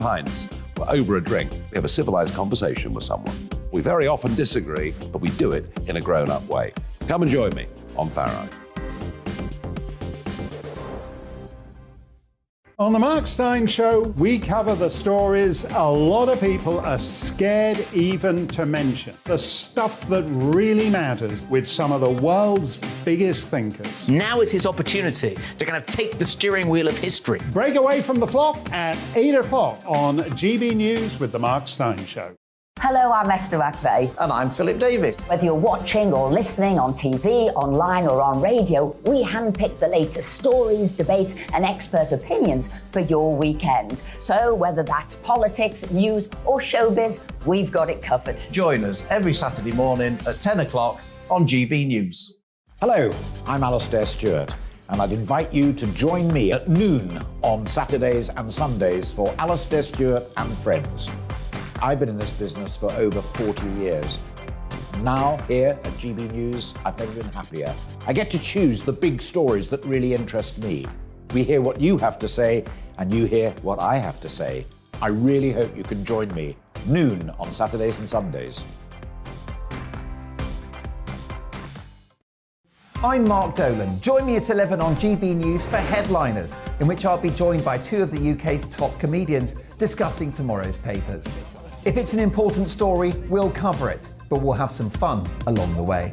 pints, we're over a drink, we have a civilized conversation with someone. We very often disagree, but we do it in a grown-up way. Come and join me on Farage. On the Mark Steyn Show, we cover the stories a lot of people are scared even to mention. The stuff that really matters with some of the world's biggest thinkers. Now is his opportunity to kind of take the steering wheel of history. Break away from the flop at 8 o'clock on GB News with the Mark Steyn Show. Hello, I'm Esther McVeigh. And I'm Philip Davis. Whether you're watching or listening on TV, online or on radio, we handpick the latest stories, debates and expert opinions for your weekend. So whether that's politics, news or showbiz, we've got it covered. Join us every Saturday morning at 10 o'clock on GB News. Hello, I'm Alastair Stewart, and I'd invite you to join me at noon on Saturdays and Sundays for Alastair Stewart and Friends. I've been in this business for over 40 years. Now, here at GB News, I've never been happier. I get to choose the big stories that really interest me. We hear what you have to say, and you hear what I have to say. I really hope you can join me, noon on Saturdays and Sundays. I'm Mark Dolan. Join me at 11 on GB News for Headliners, in which I'll be joined by two of the UK's top comedians discussing tomorrow's papers. If it's an important story, we'll cover it, but we'll have some fun along the way.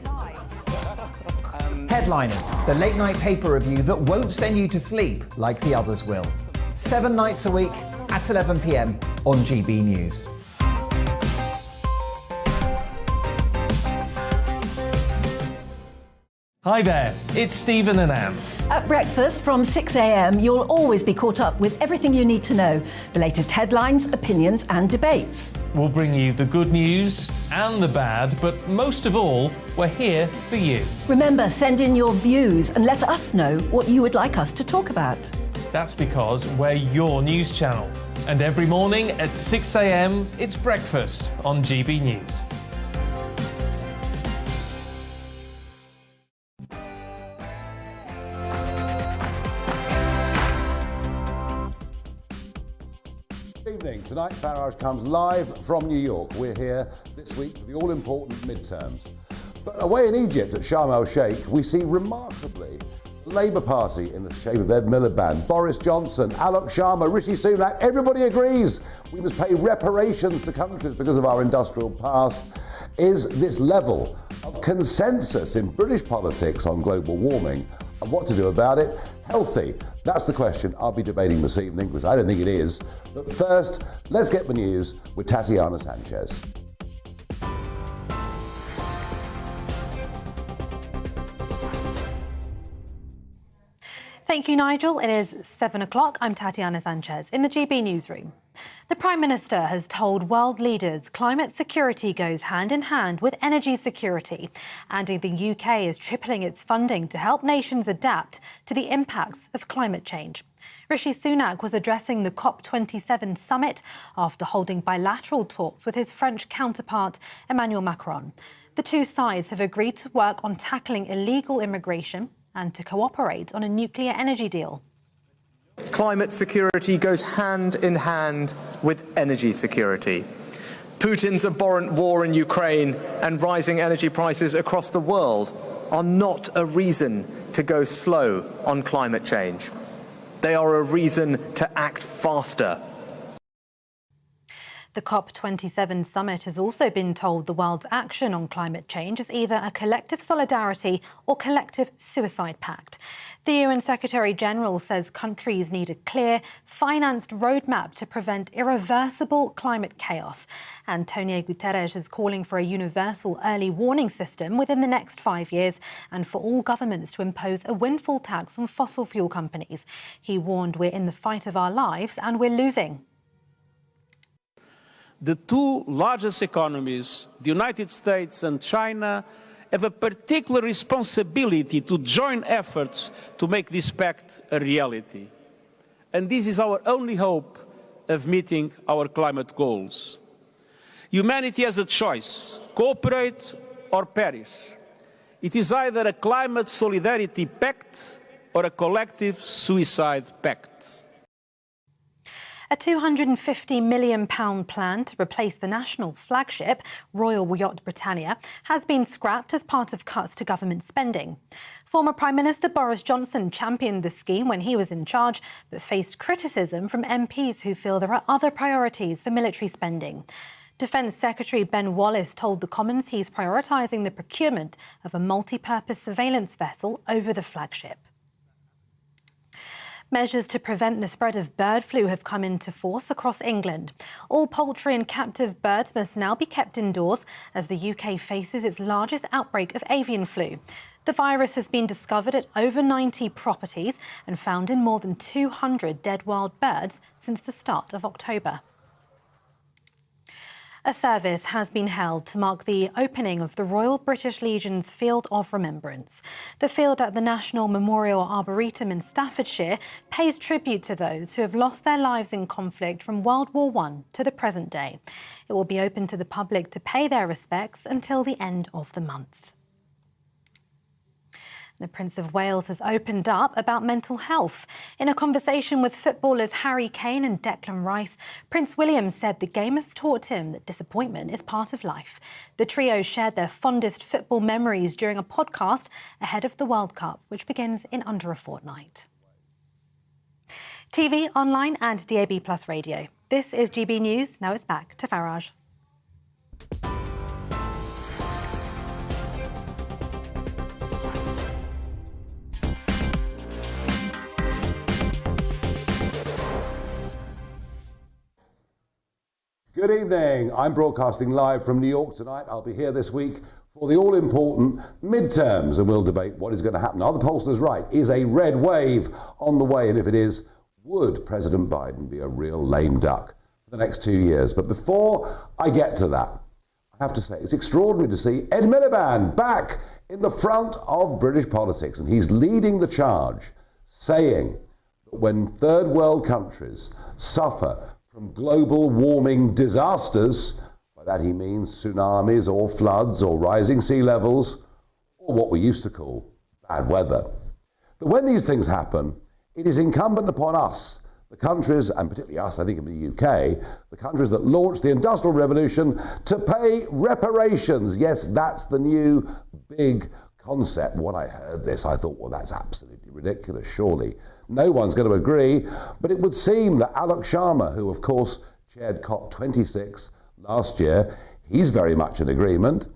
Headliners, the late night paper review that won't send you to sleep like the others will. 7 nights a week at 11 p.m. on GB News. Hi there, it's Stephen and Anne. At breakfast from 6 a.m, you'll always be caught up with everything you need to know, the latest headlines, opinions and debates. We'll bring you the good news and the bad, but most of all, we're here for you. Remember, send in your views and let us know what you would like us to talk about. That's because we're your news channel. And every morning at 6 a.m, it's breakfast on GB News. Evening. Tonight, Farage comes live from New York. We're here this week for the all-important midterms. But away in Egypt at Sharm el-Sheikh, we see remarkably the Labour Party in the shape of Ed Miliband, Boris Johnson, Alok Sharma, Rishi Sunak. Everybody agrees we must pay reparations to countries because of our industrial past. Is this level of consensus in British politics on global warming and what to do about it healthy? That's the question I'll be debating this evening, because I don't think it is. But first, let's get the news with Tatiana Sanchez. Thank you, Nigel. It is 7 o'clock. I'm Tatiana Sanchez in the GB newsroom. The Prime Minister has told world leaders climate security goes hand in hand with energy security, adding the UK is tripling its funding to help nations adapt to the impacts of climate change. Rishi Sunak was addressing the COP27 summit after holding bilateral talks with his French counterpart, Emmanuel Macron. The two sides have agreed to work on tackling illegal immigration and to cooperate on a nuclear energy deal. Climate security goes hand in hand with energy security. Putin's abhorrent war in Ukraine and rising energy prices across the world are not a reason to go slow on climate change. They are a reason to act faster. The COP27 summit has also been told the world's action on climate change is either a collective solidarity or collective suicide pact. The UN Secretary-General says countries need a clear, financed roadmap to prevent irreversible climate chaos. Antonio Guterres is calling for a universal early warning system within the next 5 years and for all governments to impose a windfall tax on fossil fuel companies. He warned we're in the fight of our lives and we're losing. The two largest economies, the United States and China, have a particular responsibility to join efforts to make this pact a reality. And this is our only hope of meeting our climate goals. Humanity has a choice: cooperate or perish. It is either a climate solidarity pact or a collective suicide pact. A £250 million plan to replace the national flagship, Royal Yacht Britannia, has been scrapped as part of cuts to government spending. Former Prime Minister Boris Johnson championed the scheme when he was in charge, but faced criticism from MPs who feel there are other priorities for military spending. Defence Secretary Ben Wallace told the Commons he's prioritising the procurement of a multi-purpose surveillance vessel over the flagship. Measures to prevent the spread of bird flu have come into force across England. All poultry and captive birds must now be kept indoors as the UK faces its largest outbreak of avian flu. The virus has been discovered at over 90 properties and found in more than 200 dead wild birds since the start of October. A service has been held to mark the opening of the Royal British Legion's Field of Remembrance. The field at the National Memorial Arboretum in Staffordshire pays tribute to those who have lost their lives in conflict from World War I to the present day. It will be open to the public to pay their respects until the end of the month. The Prince of Wales has opened up about mental health. In a conversation with footballers Harry Kane and Declan Rice, Prince William said the game has taught him that disappointment is part of life. The trio shared their fondest football memories during a podcast ahead of the World Cup, which begins in under a fortnight. TV, online and DAB+ radio. This is GB News. Now it's back to Farage. Good evening. I'm broadcasting live from New York tonight. I'll be here this week for the all-important midterms, and we'll debate what is going to happen. Are the pollsters right? Is a red wave on the way? And if it is, would President Biden be a real lame duck for the next 2 years? But before I get to that, I have to say it's extraordinary to see Ed Miliband back in the front of British politics, and he's leading the charge, saying that when third world countries suffer from global warming disasters, by that he means tsunamis or floods or rising sea levels, or what we used to call bad weather. But when these things happen, it is incumbent upon us, the countries, and particularly us, I think in the UK, the countries that launched the Industrial Revolution, to pay reparations. Yes, that's the new big concept. When I heard this, I thought, well, that's absolutely ridiculous, surely. No one's going to agree, but it would seem that Alok Sharma, who of course chaired COP26 last year, he's very much in agreement.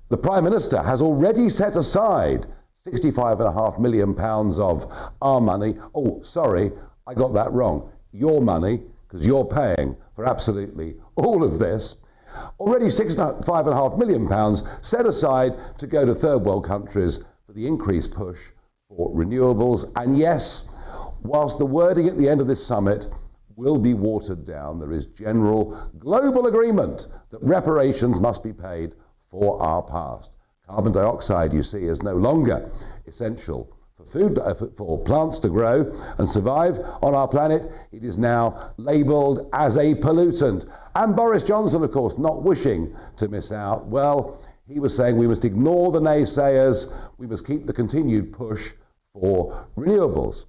The Prime Minister has already set aside £65.5 million of our money. Oh, sorry, I got that wrong. Your money, because you're paying for absolutely all of this. Already £65.5 million set aside to go to third world countries for the increased push for renewables. And yes, whilst the wording at the end of this summit will be watered down, there is general global agreement that reparations must be paid for our past. Carbon dioxide, you see, is no longer essential for food, for plants to grow and survive on our planet. It is now labelled as a pollutant. And Boris Johnson, of course, not wishing to miss out, well, he was saying we must ignore the naysayers, we must keep the continued push for renewables.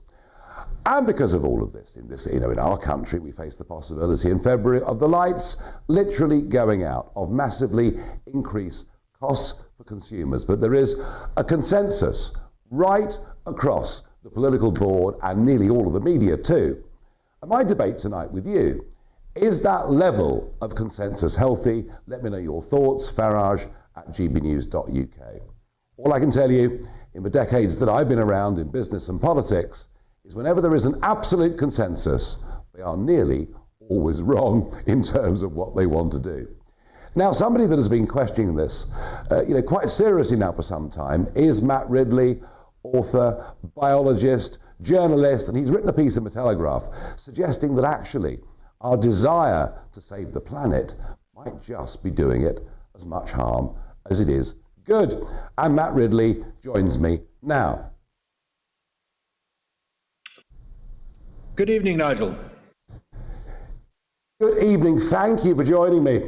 And because of all of this, in our country, we face the possibility in February of the lights literally going out, of massively increased costs for consumers. But there is a consensus right across the political board and nearly all of the media too. And my debate tonight with you, is that level of consensus healthy? Let me know your thoughts, farage@gbnews.uk. All I can tell you, in the decades that I've been around in business and politics, is whenever there is an absolute consensus, they are nearly always wrong in terms of what they want to do. Now, somebody that has been questioning this, quite seriously now for some time, is Matt Ridley, author, biologist, journalist, and he's written a piece in the Telegraph suggesting that actually our desire to save the planet might just be doing it as much harm as it is good. And Matt Ridley joins me now. Good evening, Nigel. Good evening. Thank you for joining me.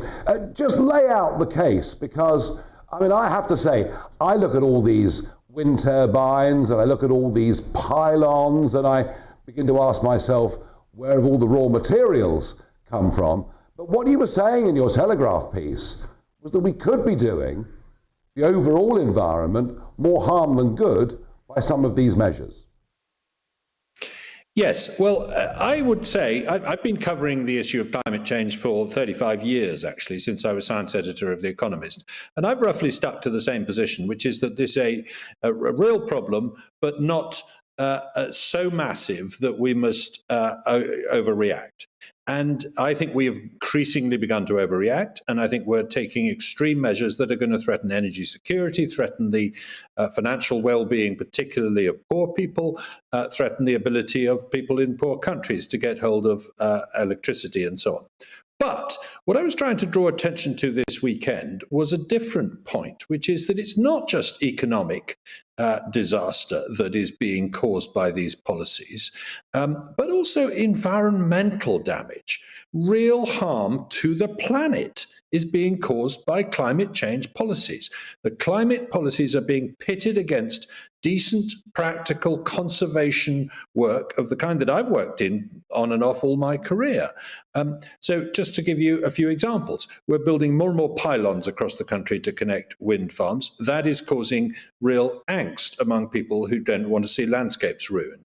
Just lay out the case, because, I have to say, I look at all these wind turbines and I look at all these pylons and I begin to ask myself, where have all the raw materials come from? But what you were saying in your Telegraph piece was that we could be doing the overall environment more harm than good by some of these measures. Yes, well, I would say I've been covering the issue of climate change for 35 years, actually, since I was science editor of The Economist. And I've roughly stuck to the same position, which is that this is a real problem, but not so massive that we must overreact. And I think we have increasingly begun to overreact, and I think we're taking extreme measures that are going to threaten energy security, threaten the financial well-being, particularly of poor people, threaten the ability of people in poor countries to get hold of electricity and so on. But what I was trying to draw attention to this weekend was a different point, which is that it's not just economic disaster that is being caused by these policies, but also environmental damage. Real harm to the planet is being caused by climate change policies. The climate policies are being pitted against decent, practical conservation work of the kind that I've worked in on and off all my career. So just to give you a few examples, we're building more and more pylons across the country to connect wind farms. That is causing real angst among people who don't want to see landscapes ruined.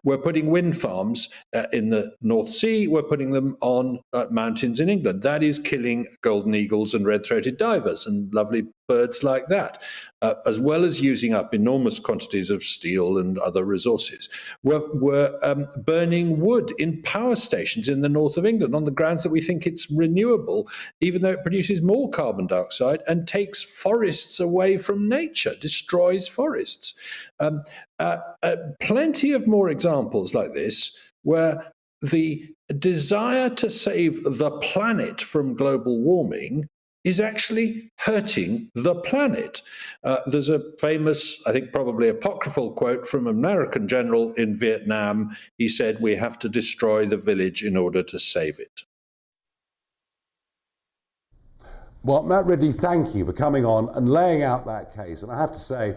We're putting wind farms in the North Sea. We're putting them on mountains in England. That is killing golden eagles and red-throated divers and lovely birds like that, as well as using up enormous quantities of steel and other resources. We're burning wood in power stations in the north of England on the grounds that we think it's renewable, even though it produces more carbon dioxide and takes forests away from nature, destroys forests. Plenty of more examples like this where the desire to save the planet from global warming is actually hurting the planet. There's a famous, I think probably apocryphal quote from an American general in Vietnam. He said, "We have to destroy the village in order to save it." Well, Matt Ridley, thank you for coming on and laying out that case. And I have to say,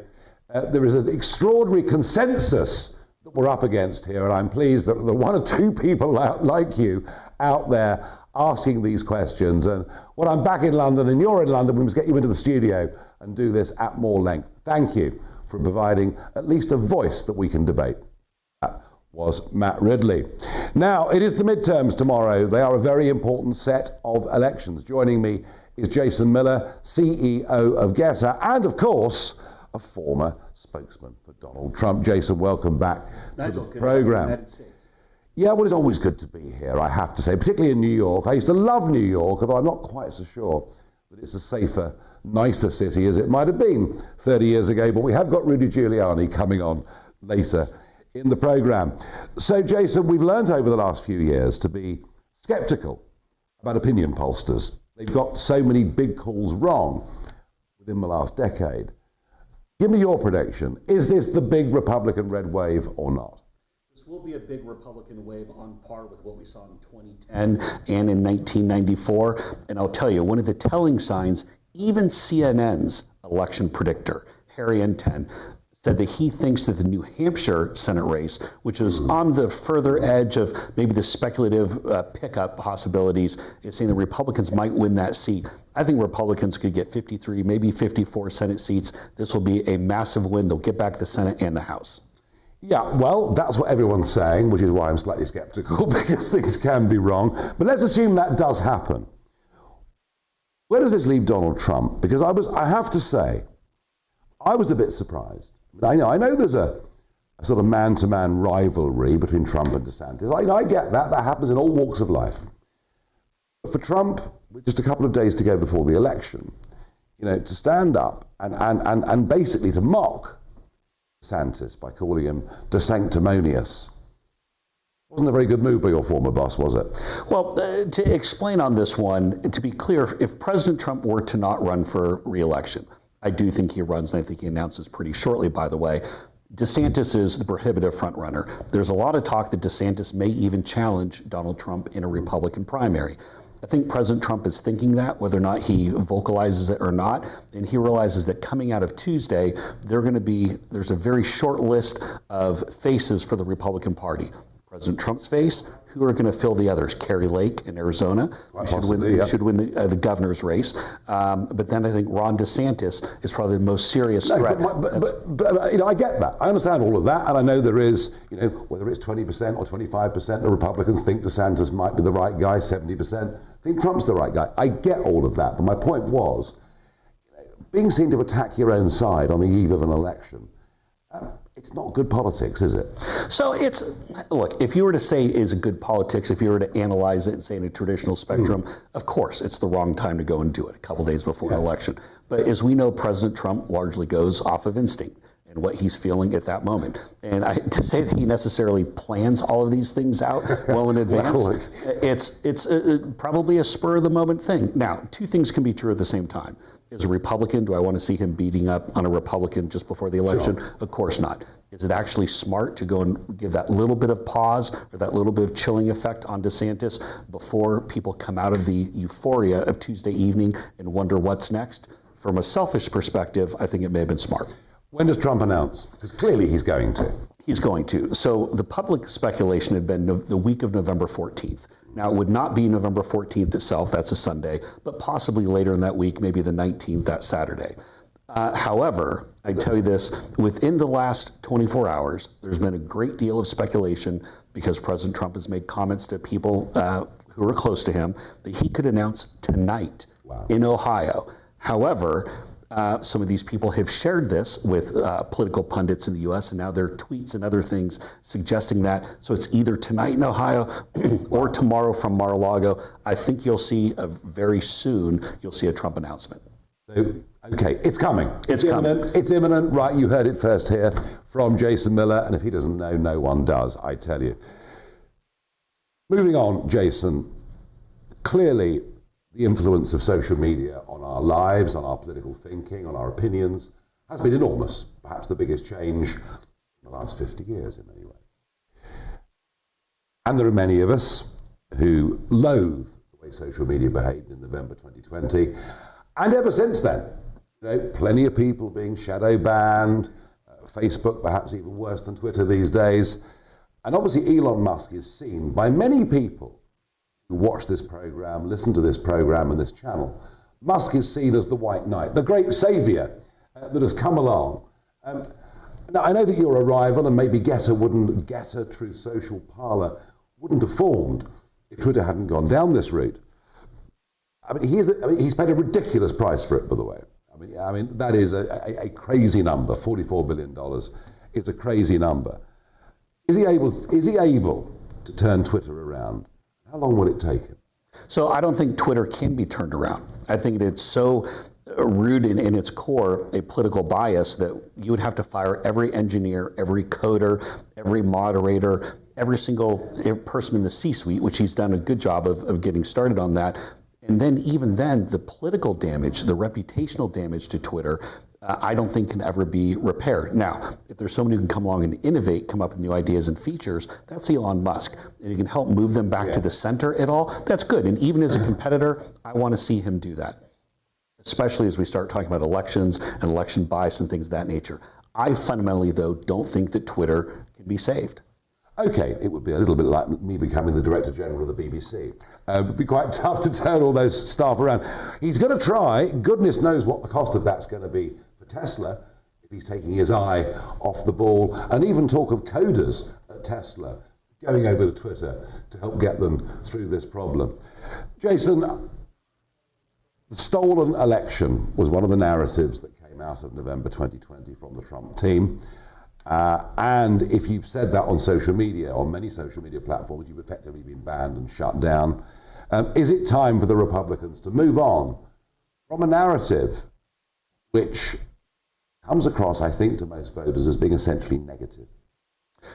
there is an extraordinary consensus that we're up against here, and I'm pleased that there are one or two people like you out there asking these questions. And when I'm back in London and you're in London, we must get you into the studio and do this at more length. Thank you for providing at least a voice that we can debate. That was Matt Ridley. Now, it is the midterms tomorrow. They are a very important set of elections. Joining me is Jason Miller, CEO of GESA, and of course, a former spokesman for Donald Trump. Jason, welcome back to the program. United States. Yeah, well, it's always good to be here, I have to say, particularly in New York. I used to love New York, although I'm not quite so sure that it's a safer, nicer city as it might have been 30 years ago. But we have got Rudy Giuliani coming on later in the program. So, Jason, we've learned over the last few years to be skeptical about opinion pollsters. They've got so many big calls wrong within the last decade. Give me your prediction. Is this the big Republican red wave or not? This will be a big Republican wave on par with what we saw in 2010 and in 1994. And I'll tell you, one of the telling signs, even CNN's election predictor, Harry N10, said that he thinks that the New Hampshire Senate race, which is on the further edge of maybe the speculative pickup possibilities, is saying the Republicans might win that seat. I think Republicans could get 53, maybe 54 Senate seats. This will be a massive win. They'll get back the Senate and the House. Yeah, well, that's what everyone's saying, which is why I'm slightly skeptical, because things can be wrong. But let's assume that does happen. Where does this leave Donald Trump? Because I have to say, I was a bit surprised. I know there's a sort of man-to-man rivalry between Trump and DeSantis. I get that. That happens in all walks of life. But for Trump, with just a couple of days to go before the election, to stand up and basically to mock DeSantis by calling him DeSanctimonious wasn't a very good move by your former boss, was it? Well, to explain on this one, to be clear, if President Trump were to not run for re-election, I do think he runs, and I think he announces pretty shortly, by the way. DeSantis is the prohibitive front runner. There's a lot of talk that DeSantis may even challenge Donald Trump in a Republican primary. I think President Trump is thinking that, whether or not he vocalizes it or not, and he realizes that coming out of Tuesday, there's a very short list of faces for the Republican Party. President Trump's face, who are going to fill the others? Carrie Lake in Arizona, who should win the governor's race. But then I think Ron DeSantis is probably the most serious threat. But you know, I get that. I understand all of that, and I know there is, you know, whether it's 20% or 25%, the Republicans think DeSantis might be the right guy, 70% think Trump's the right guy. I get all of that, but my point was, being seen to attack your own side on the eve of an election, it's not good politics, is it? So look, if you were to say is it good politics, if you were to analyze it and say in a traditional spectrum, of course, it's the wrong time to go and do it a couple days before an election. But as we know, President Trump largely goes off of instinct and what he's feeling at that moment. And to say that he necessarily plans all of these things out well in advance, it's probably a spur of the moment thing. Now, two things can be true at the same time. As a Republican, do I want to see him beating up on a Republican just before the election? Sure. Of course not. Is it actually smart to go and give that little bit of pause or that little bit of chilling effect on DeSantis before people come out of the euphoria of Tuesday evening and wonder what's next? From a selfish perspective, I think it may have been smart. When does Trump announce? Because clearly he's going to. He's going to. So the public speculation had been the week of November 14th. Now, it would not be November 14th itself, that's a Sunday, but possibly later in that week, maybe the 19th, that Saturday. However, I tell you this, within the last 24 hours, there's been a great deal of speculation because President Trump has made comments to people who are close to him that he could announce tonight in Ohio. However, some of these people have shared this with political pundits in the U.S., and now there are tweets and other things suggesting that. So it's either tonight in Ohio or tomorrow from Mar-a-Lago. I think you'll see very soon, you'll see a Trump announcement. So, okay, it's coming. It's imminent. It's imminent, right? You heard it first here from Jason Miller, and if he doesn't know, no one does, I tell you. Moving on, Jason, clearly the influence of social media on our lives, on our political thinking, on our opinions, has been enormous. Perhaps the biggest change in the last 50 years in many ways. And there are many of us who loathe the way social media behaved in November 2020. And ever since then, you know, plenty of people being shadow banned, Facebook perhaps even worse than Twitter these days. And obviously Elon Musk is seen by many people who watch this program, listen to this program and this channel. Musk is seen as the white knight, the great savior that has come along. Now, I know that your arrival and maybe Getter, Truth Social, Parler, wouldn't have formed if Twitter hadn't gone down this route. I mean, he's paid a ridiculous price for it, by the way. I mean that is a crazy number. $44 billion is a crazy number. Is he able to turn Twitter around? How long will it take him? So I don't think Twitter can be turned around. I think it's so rooted in its core a political bias that you would have to fire every engineer, every coder, every moderator, every single person in the C-suite, which he's done a good job of getting started on that. And then even then, the political damage, the reputational damage to Twitter, I don't think can ever be repaired. Now, if there's someone who can come along and innovate, come up with new ideas and features, that's Elon Musk. And he can help move them back to the center at all. That's good. And even as a competitor, I want to see him do that, especially as we start talking about elections and election bias and things of that nature. I fundamentally, though, don't think that Twitter can be saved. Okay, it would be a little bit like me becoming the Director General of the BBC. It would be quite tough to turn all those staff around. He's going to try. Goodness knows what the cost of that's going to be for Tesla, if he's taking his eye off the ball. And even talk of coders at Tesla going over to Twitter to help get them through this problem. Jason, the stolen election was one of the narratives that came out of November 2020 from the Trump team. And if you've said that on social media, on many social media platforms, you've effectively been banned and shut down. Is it time for the Republicans to move on from a narrative which comes across, I think, to most voters as being essentially negative?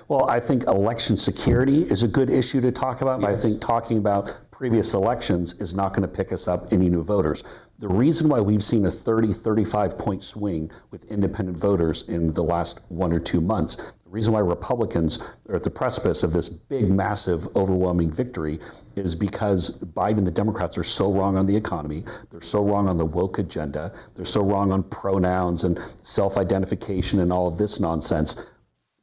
Well, I think election security is a good issue to talk about, but I think talking about previous elections is not going to pick us up any new voters. The reason why we've seen a 35 point swing with independent voters in the last 1 or 2 months, the reason why Republicans are at the precipice of this big, massive, overwhelming victory is because Biden and the Democrats are so wrong on the economy. They're so wrong on the woke agenda. They're so wrong on pronouns and self-identification and all of this nonsense.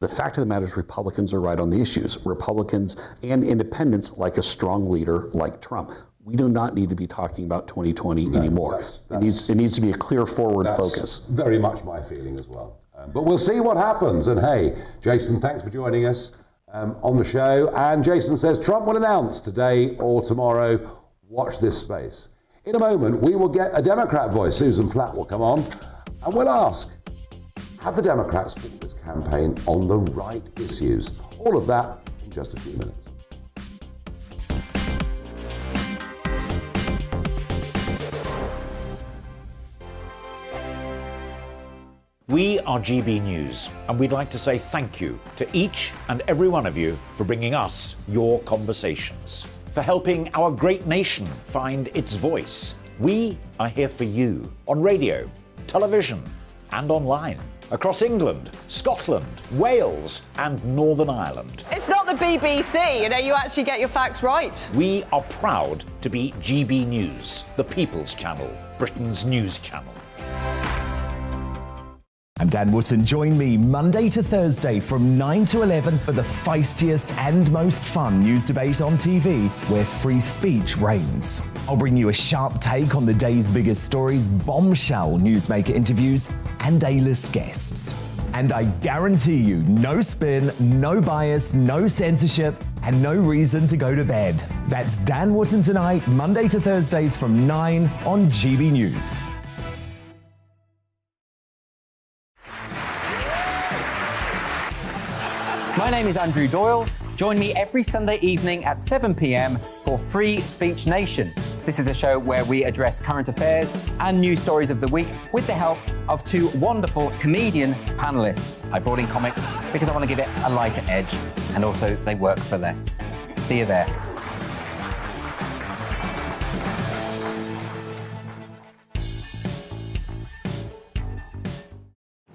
The fact of the matter is Republicans are right on the issues. Republicans and independents like a strong leader like Trump. We do not need to be talking about 2020 anymore. It needs to be a clear forward focus. Very much my feeling as well. But we'll see what happens. And hey, Jason, thanks for joining us on the show. And Jason says Trump will announce today or tomorrow. Watch this space. In a moment, we will get a Democrat voice. Susan Platt will come on and we'll ask, have the Democrats fought this campaign on the right issues? All of that in just a few minutes. We are GB News, and we'd like to say thank you to each and every one of you for bringing us your conversations, for helping our great nation find its voice. We are here for you on radio, television, and online, across England, Scotland, Wales, and Northern Ireland. It's not the BBC, you actually get your facts right. We are proud to be GB News, the People's Channel, Britain's news channel. I'm Dan Wootton. Join me Monday to Thursday from 9 to 11 for the feistiest and most fun news debate on TV, where free speech reigns. I'll bring you a sharp take on the day's biggest stories, bombshell newsmaker interviews, and A-list guests. And I guarantee you, no spin, no bias, no censorship, and no reason to go to bed. That's Dan Wootton Tonight, Monday to Thursdays from 9 on GB News. My name is Andrew Doyle. Join me every Sunday evening at 7 p.m. for Free Speech Nation. This is a show where we address current affairs and news stories of the week with the help of two wonderful comedian panelists. I brought in comics because I want to give it a lighter edge, and also they work for less. See you there.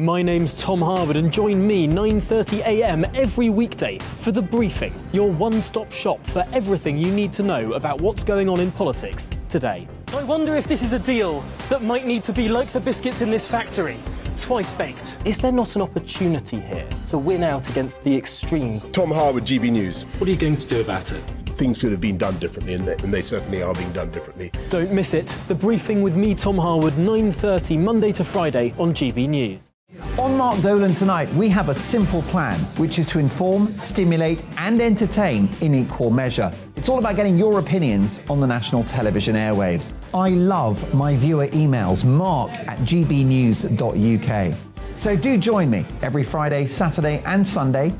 My name's Tom Harwood, and join me 9:30 a.m. every weekday for The Briefing, your one-stop shop for everything you need to know about what's going on in politics today. I wonder if this is a deal that might need to be like the biscuits in this factory, twice baked. Is there not an opportunity here to win out against the extremes? Tom Harwood, GB News. What are you going to do about it? Things should have been done differently, and they certainly are being done differently. Don't miss it. The Briefing with me, Tom Harwood, 9:30 Monday to Friday on GB News. On Mark Dolan Tonight, we have a simple plan, which is to inform, stimulate and entertain in equal measure. It's all about getting your opinions on the national television airwaves. I love my viewer emails, mark@gbnews.uk. So do join me every Friday, Saturday and Sunday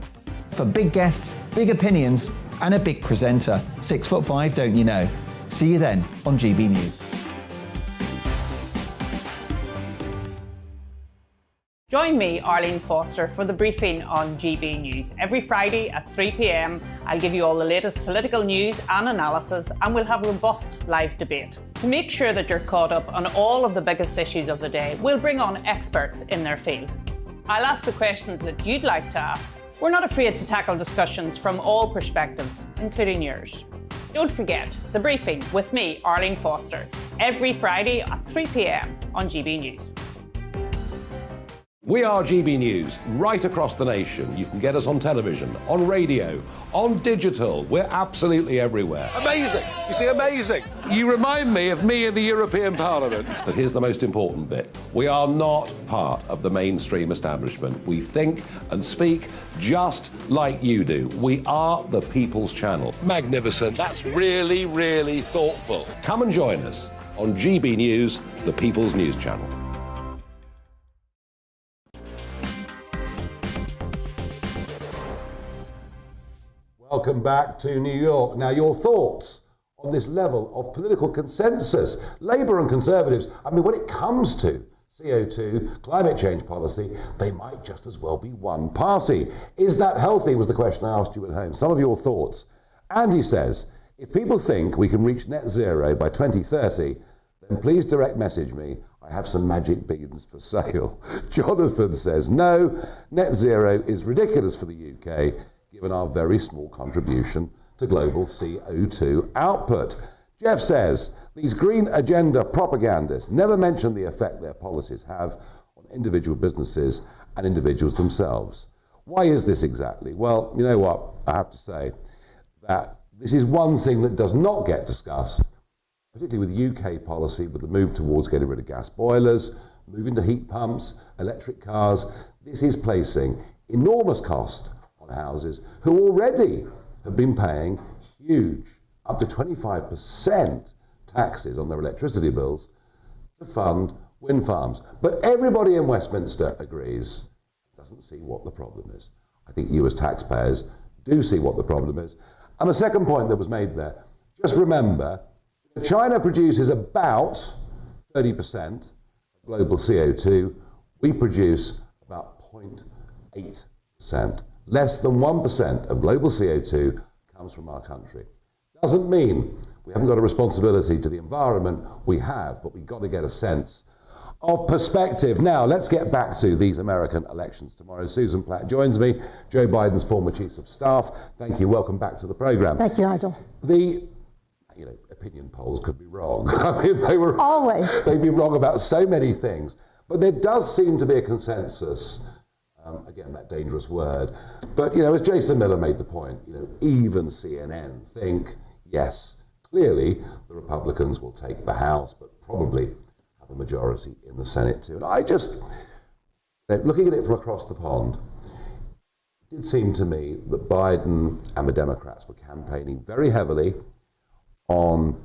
for big guests, big opinions and a big presenter. 6'5", don't you know? See you then on GB News. Join me, Arlene Foster, for The Briefing on GB News. Every Friday at 3 p.m, I'll give you all the latest political news and analysis, and we'll have robust live debate. To make sure that you're caught up on all of the biggest issues of the day, we'll bring on experts in their field. I'll ask the questions that you'd like to ask. We're not afraid to tackle discussions from all perspectives, including yours. Don't forget, The Briefing with me, Arlene Foster, every Friday at 3 p.m. on GB News. We are GB News, right across the nation. You can get us on television, on radio, on digital. We're absolutely everywhere. Amazing! You see, amazing! You remind me of me in the European Parliament. But here's the most important bit. We are not part of the mainstream establishment. We think and speak just like you do. We are the People's Channel. Magnificent. That's really, really thoughtful. Come and join us on GB News, the People's News Channel. Welcome back to New York. Now, your thoughts on this level of political consensus. Labour and Conservatives, I mean, when it comes to CO2, climate change policy, they might just as well be one party. Is that healthy, was the question I asked you at home. Some of your thoughts. Andy says, if people think we can reach net zero by 2030, then please direct message me. I have some magic beans for sale. Jonathan says, no, net zero is ridiculous for the UK, given our very small contribution to global CO2 output. Jeff says, these green agenda propagandists never mention the effect their policies have on individual businesses and individuals themselves. Why is this exactly? Well, you know what? I have to say that this is one thing that does not get discussed, particularly with UK policy, with the move towards getting rid of gas boilers, moving to heat pumps, electric cars. This is placing enormous cost on houses who already have been paying huge, up to 25% taxes on their electricity bills to fund wind farms. But everybody in Westminster agrees, doesn't see what the problem is. I think you as taxpayers do see what the problem is. And the second point that was made there, just remember, China produces about 30% of global CO2. We produce about 0.8%. Less than 1% of global CO2 comes from our country. Doesn't mean we haven't got a responsibility to the environment. We have, but we've got to get a sense of perspective. Now, let's get back to these American elections tomorrow. Susan Platt joins me, Joe Biden's former Chief of Staff. Thank you. Welcome back to the programme. Thank you, Nigel. Opinion polls could be wrong. I mean, they'd be wrong about so many things. But there does seem to be a consensus. Again, that dangerous word. But, as Jason Miller made the point, even CNN think, yes, clearly the Republicans will take the House, but probably have a majority in the Senate too. And I just, looking at it from across the pond, it did seem to me that Biden and the Democrats were campaigning very heavily on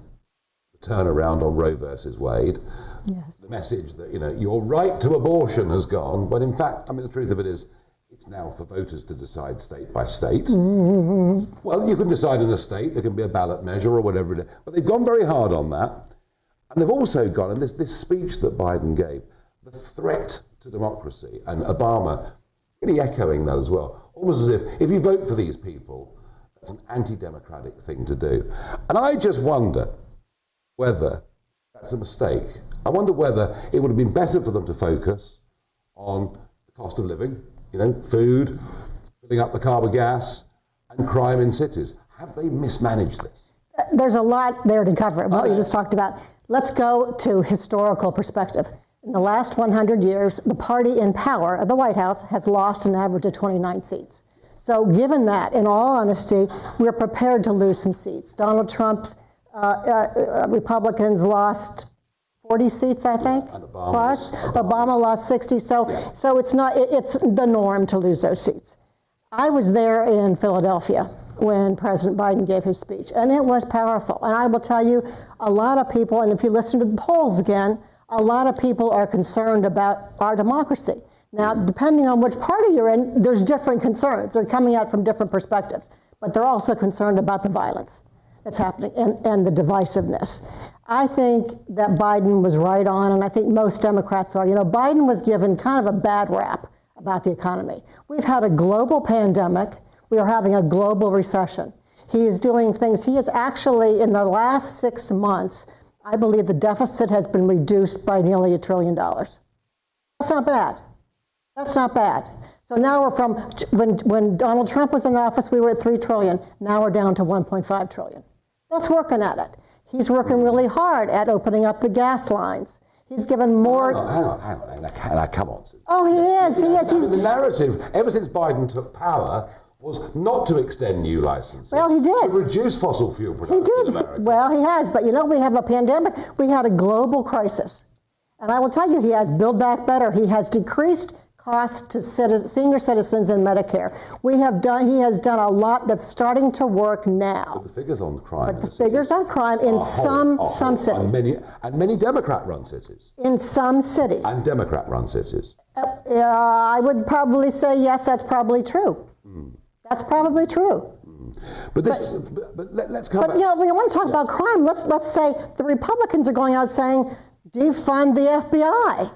the turnaround on Roe versus Wade. Yes. The message that, your right to abortion has gone, but in fact, the truth of it is, it's now for voters to decide state by state. Mm-hmm. Well, you can decide in a state, there can be a ballot measure or whatever it is, but they've gone very hard on that. And they've also gone, and this speech that Biden gave, the threat to democracy, and Obama really echoing that as well, almost as if you vote for these people, that's an anti-democratic thing to do. And I just wonder whether that's a mistake. I wonder whether it would have been better for them to focus on the cost of living, food, filling up the car with gas, and crime in cities. Have they mismanaged this? There's a lot there to cover, what you just talked about. Let's go to historical perspective. In the last 100 years, the party in power at the White House has lost an average of 29 seats. So given that, in all honesty, we're prepared to lose some seats. Donald Trump's Republicans lost 40 seats, I think, plus. Obama lost 60, so it's the norm to lose those seats. I was there in Philadelphia when President Biden gave his speech, and it was powerful. And I will tell you, a lot of people, and if you listen to the polls again, a lot of people are concerned about our democracy. Now, depending on which party you're in, there's different concerns. They're coming out from different perspectives, but they're also concerned about the violence that's happening and the divisiveness. I think that Biden was right on, and I think most Democrats are. Biden was given kind of a bad rap about the economy. We've had a global pandemic. We are having a global recession. He is doing things. He is actually, in the last 6 months, I believe the deficit has been reduced by nearly $1 trillion. That's not bad. That's not bad. So now we're from, when Donald Trump was in office, we were at $3 trillion. Now we're down to $1.5 trillion. That's working at it. He's working really hard at opening up the gas lines. He's given more. Hang on. Come on. Oh, he is. The narrative, ever since Biden took power, was not to extend new licenses. Well, he did. To reduce fossil fuel production in America. Well, he has. But we have a pandemic. We had a global crisis. And I will tell you, he has Build Back Better. He has decreased costs to senior citizens in Medicare. He has done a lot that's starting to work now. But the figures on crime. But the figures on crime in some cities. And many Democrat-run cities. In some cities. And Democrat-run cities. I would probably say yes, that's probably true. That's probably true. But let's come back. But we want to talk about crime. Let's say the Republicans are going out saying, defund the FBI.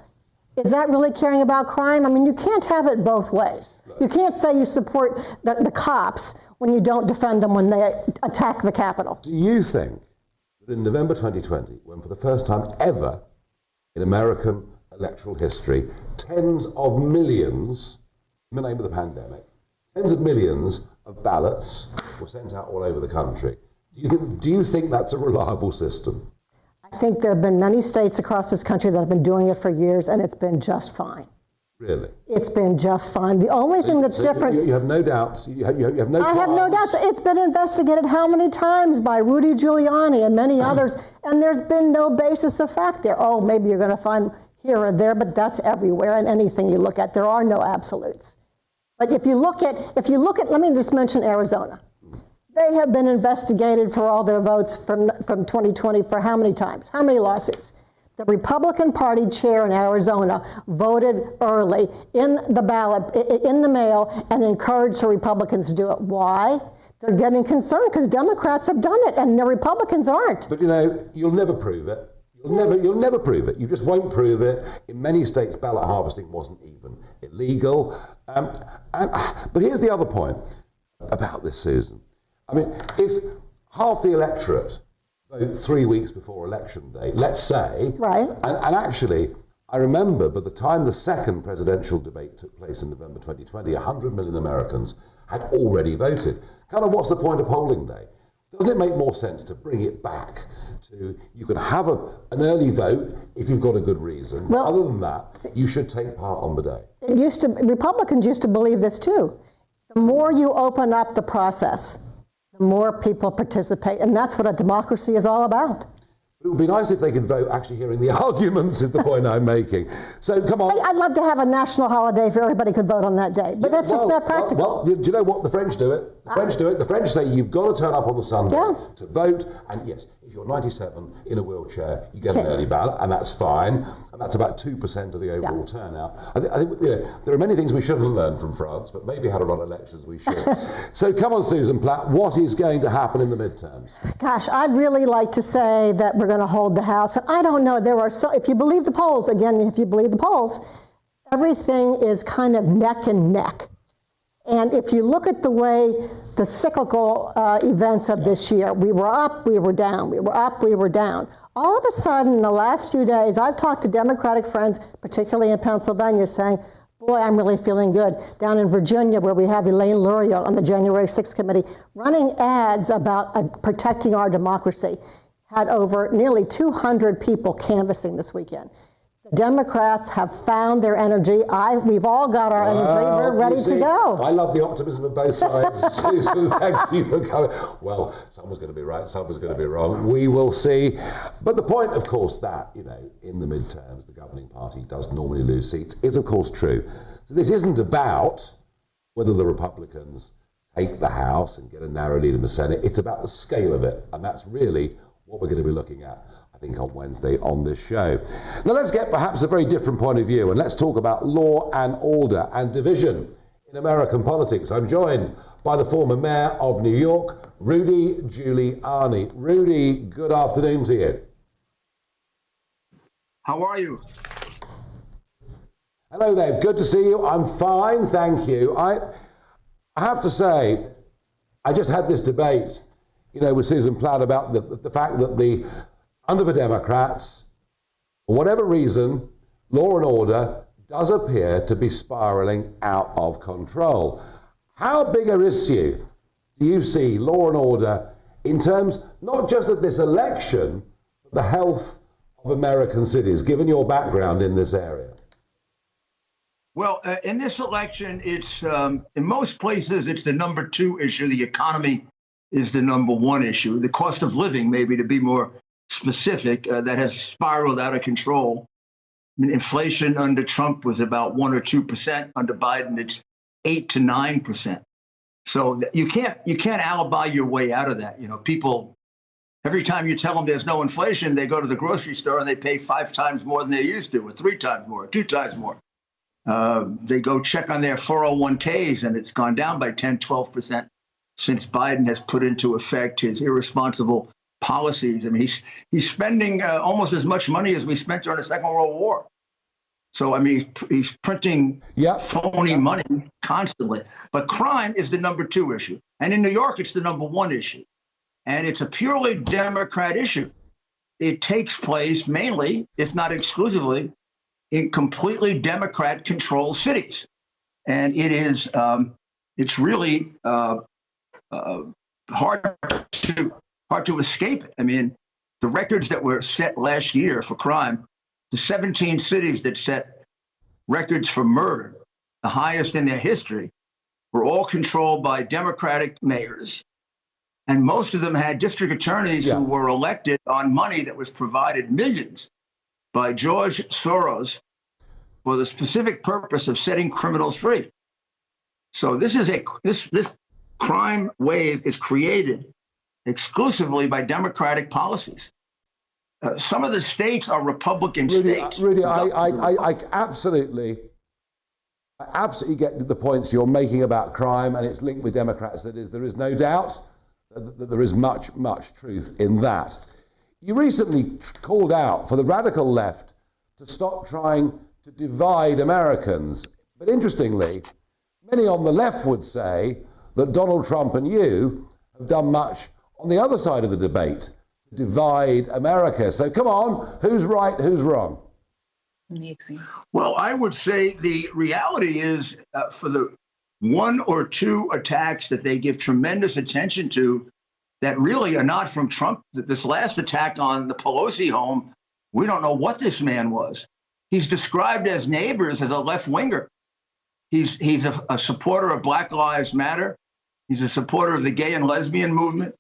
Is that really caring about crime? You can't have it both ways. You can't say you support the cops when you don't defend them when they attack the Capitol. Do you think that in November 2020, when for the first time ever in American electoral history, tens of millions, in the name of the pandemic, tens of millions of ballots were sent out all over the country, do you think that's a reliable system? I think there have been many states across this country that have been doing it for years, and it's been just fine. Really? It's been just fine. The only thing that's different... You have no doubts? You have no I have no doubts. It's been investigated how many times by Rudy Giuliani and many others, and there's been no basis of fact there. Oh, maybe you're going to find here or there, but that's everywhere, and anything you look at, there are no absolutes. But if you look at, let me just mention Arizona. They have been investigated for all their votes from 2020 for how many times? How many lawsuits? The Republican Party chair in Arizona voted early in the ballot, in the mail, and encouraged the Republicans to do it. Why? They're getting concerned because Democrats have done it and the Republicans aren't. But you know, you'll never prove it. You'll never prove it. You just won't prove it. In many states, ballot harvesting wasn't even illegal. But here's the other point about this, Susan. I mean, if half the electorate vote 3 weeks before election day, let's say, right? And actually, I remember by the time the second presidential debate took place in November 2020, 100 million Americans had already voted. Kind of what's the point of polling day? Doesn't it make more sense to bring it back to, you can have an early vote if you've got a good reason. Well, other than that, you should take part on the day. Republicans used to believe this too. The more you open up the process, the more people participate, and that's what a democracy is all about. It would be nice if they could vote actually hearing the arguments, is the point I'm making. So come on. I'd love to have a national holiday if everybody could vote on that day, but that's just not practical. Well, do you know what? The French do it. The French do it. The French say you've got to turn up on the Sunday to vote, and yes, if you're 97 in a wheelchair, you get an early ballot, and that's fine, and that's about 2% of the overall turnout. I think there are many things we shouldn't learn from France, but maybe how to run elections we should. So come on, Susan Platt, what is going to happen in the midterms? Gosh, I'd really like to say that we're going to hold the House, and I don't know, there are if you believe the polls, again, if you believe the polls, everything is kind of neck and neck. And if you look at the way the cyclical events of this year, we were up, we were down, we were up, we were down. All of a sudden, in the last few days, I've talked to Democratic friends, particularly in Pennsylvania, saying, boy, I'm really feeling good. Down in Virginia, where we have Elaine Luria on the January 6th committee, running ads about protecting our democracy, had over nearly 200 people canvassing this weekend. The Democrats have found their energy. We've all got our energy. We're ready to go. I love the optimism of both sides. Susan, thank you for coming. Well, someone's going to be right, someone's going to be wrong. We will see. But the point, of course, that, you know, in the midterms, the governing party does normally lose seats is, of course, true. So this isn't about whether the Republicans take the House and get a narrow lead in the Senate. It's about the scale of it. And that's really what we're going to be looking at, I think, on Wednesday on this show. Now let's get perhaps a very different point of view, and let's talk about law and order and division in American politics. I'm joined by the former mayor of New York, Rudy Giuliani. Rudy, good afternoon to you. How are you? Hello there, good to see you. I'm fine, thank you. I have to say, I just had this debate, you know, with Susan Platt about the fact that under the Democrats, for whatever reason, law and order does appear to be spiraling out of control. How big a issue do you see law and order in terms not just of this election, but the health of American cities, given your background in this area? Well, in this election, it's in most places, it's the number 2 issue. The economy is the number 1 issue. The cost of living, maybe to be more specific, that has spiraled out of control. I mean, inflation under Trump was about 1 or 2%. Under Biden, it's 8 to 9%. So you can't alibi your way out of that. You know, people, every time you tell them there's no inflation, they go to the grocery store and they pay 5 times more than they used to, or 3 times more, or 2 times more. They go check on their 401ks and it's gone down by 10, 12% since Biden has put into effect his irresponsible policies. I mean, he's spending almost as much money as we spent during the Second World War. So, I mean, he's printing phony money constantly. But crime is the number 2 issue. And in New York, it's the number 1 issue. And it's a purely Democrat issue. It takes place mainly, if not exclusively, in completely Democrat-controlled cities. And it is, it's really hard to escape it. I mean, the records that were set last year for crime, the 17 cities that set records for murder, the highest in their history, were all controlled by Democratic mayors. And most of them had district attorneys who were elected on money that was provided, millions, by George Soros for the specific purpose of setting criminals free. So this is this crime wave is created exclusively by Democratic policies. Some of the states are Republican states. Rudy, I absolutely get the points you're making about crime and its link with Democrats. There is no doubt that there is much truth in that. You recently called out for the radical left to stop trying to divide Americans. But interestingly, many on the left would say that Donald Trump and you have done much on the other side of the debate to divide America. So come on, who's right, who's wrong? Well, I would say the reality is for the one or two attacks that they give tremendous attention to that really are not from Trump. This last attack on the Pelosi home, we don't know what this man was. He's described as neighbors as a left-winger. He's a supporter of Black Lives Matter. He's a supporter of the gay and lesbian movement.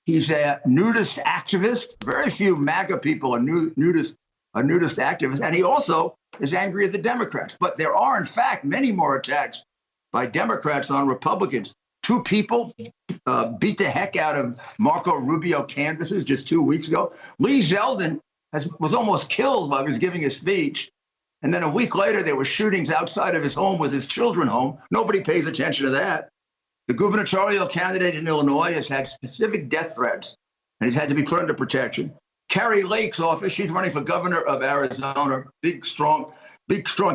He's a nudist activist. Very few MAGA people are nudist activists. And he also is angry at the Democrats. But there are, in fact, many more attacks by Democrats on Republicans. 2 people beat the heck out of Marco Rubio canvases just 2 weeks ago. Lee Zeldin was almost killed while he was giving a speech. And then a week later, there were shootings outside of his home with his children home. Nobody pays attention to that. The gubernatorial candidate in Illinois has had specific death threats, and he's had to be put under protection. Carrie Lake's office, she's running for governor of Arizona, big, strong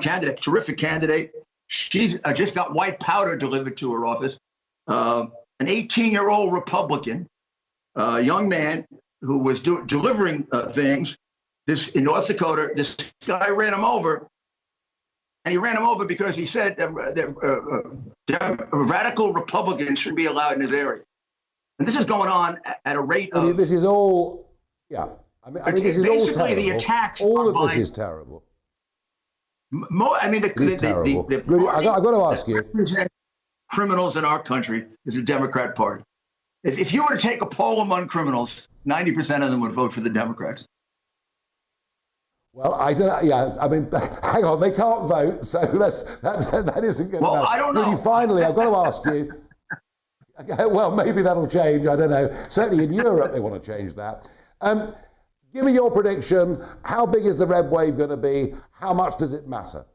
candidate, terrific candidate. She's just got white powder delivered to her office. An 18-year-old Republican, young man who was delivering things. In North Dakota, this guy ran him over. And he ran him over because he said that radical Republicans should be allowed in his area. And this is going on at a rate of... This is all, I mean this is all terrible. The attacks all of this is terrible. It is terrible. Rudy, I've got to ask you. Criminals in our country is the Democrat Party. If you were to take a poll among criminals, 90% of them would vote for the Democrats. Well, I don't. Yeah, I mean, hang on, they can't vote, so that isn't good enough. Well, I don't know. Really, finally, I've got to ask you. Well, maybe that'll change. I don't know. Certainly in Europe, they want to change that. Give me your prediction. How big is the red wave going to be? How much does it matter?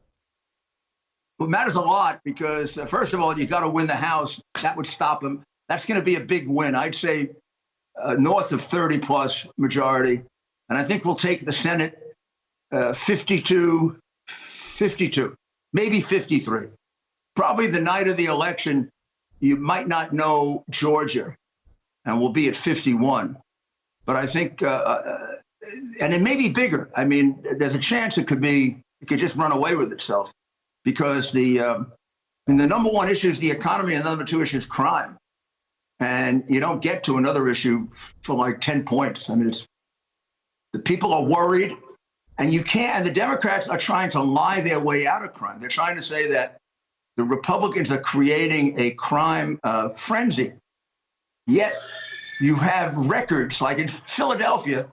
Well, it matters a lot because, first of all, you got to win the House. That would stop them. That's going to be a big win. I'd say north of 30-plus majority. And I think we'll take the Senate 52, maybe 53. Probably the night of the election, you might not know Georgia, and we'll be at 51. But I think, and it may be bigger. I mean, there's a chance it could just run away with itself because the number one issue is the economy and the number 2 issue is crime. And you don't get to another issue for like 10 points. I mean, the people are worried. And the Democrats are trying to lie their way out of crime. They're trying to say that the Republicans are creating a crime frenzy. Yet you have records, like in Philadelphia,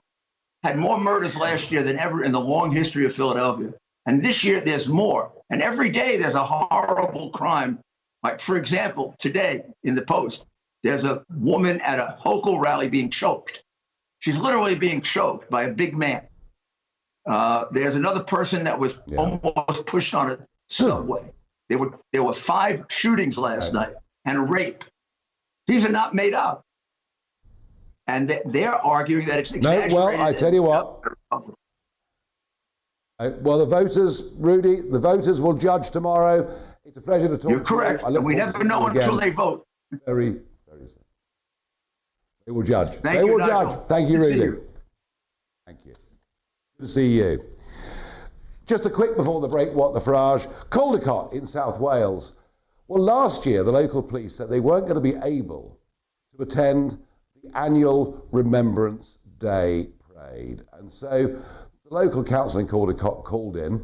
had more murders last year than ever in the long history of Philadelphia. And this year there's more. And every day there's a horrible crime. Like, for example, today in the Post, there's a woman at a Hochul rally being choked. She's literally being choked by a big man. There's another person that was almost pushed on a subway. There were 5 shootings last night and a rape. These are not made up. And they're arguing that it's exaggerated. No, well, I tell you what. Well, the voters, Rudy, the voters will judge tomorrow. It's a pleasure to talk to you. You're correct. And we never know until they vote. Very, very soon. They will judge. They will judge. Thank you, Rudy. Thank you. Good to see you. Just a quick before the break, what the Farage. Caldecott in South Wales. Well, last year, the local police said they weren't going to be able to attend the annual Remembrance Day parade. And so the local council in Caldecott called in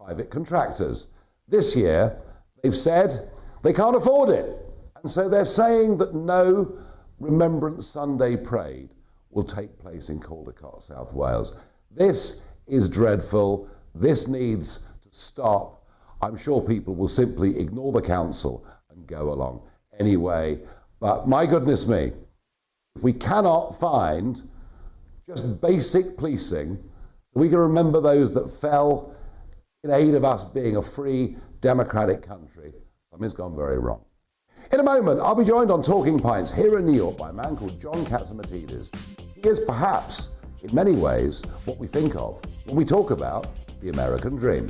private contractors. This year, they've said they can't afford it. And so they're saying that no Remembrance Sunday parade will take place in Caldicot, South Wales. This is dreadful. This needs to stop. I'm sure people will simply ignore the council and go along anyway. But my goodness me, if we cannot find just basic policing, so we can remember those that fell in aid of us being a free, democratic country, something's gone very wrong. In a moment, I'll be joined on Talking Pints here in New York by a man called John Catsimatidis. He is perhaps, in many ways, what we think of when we talk about the American dream.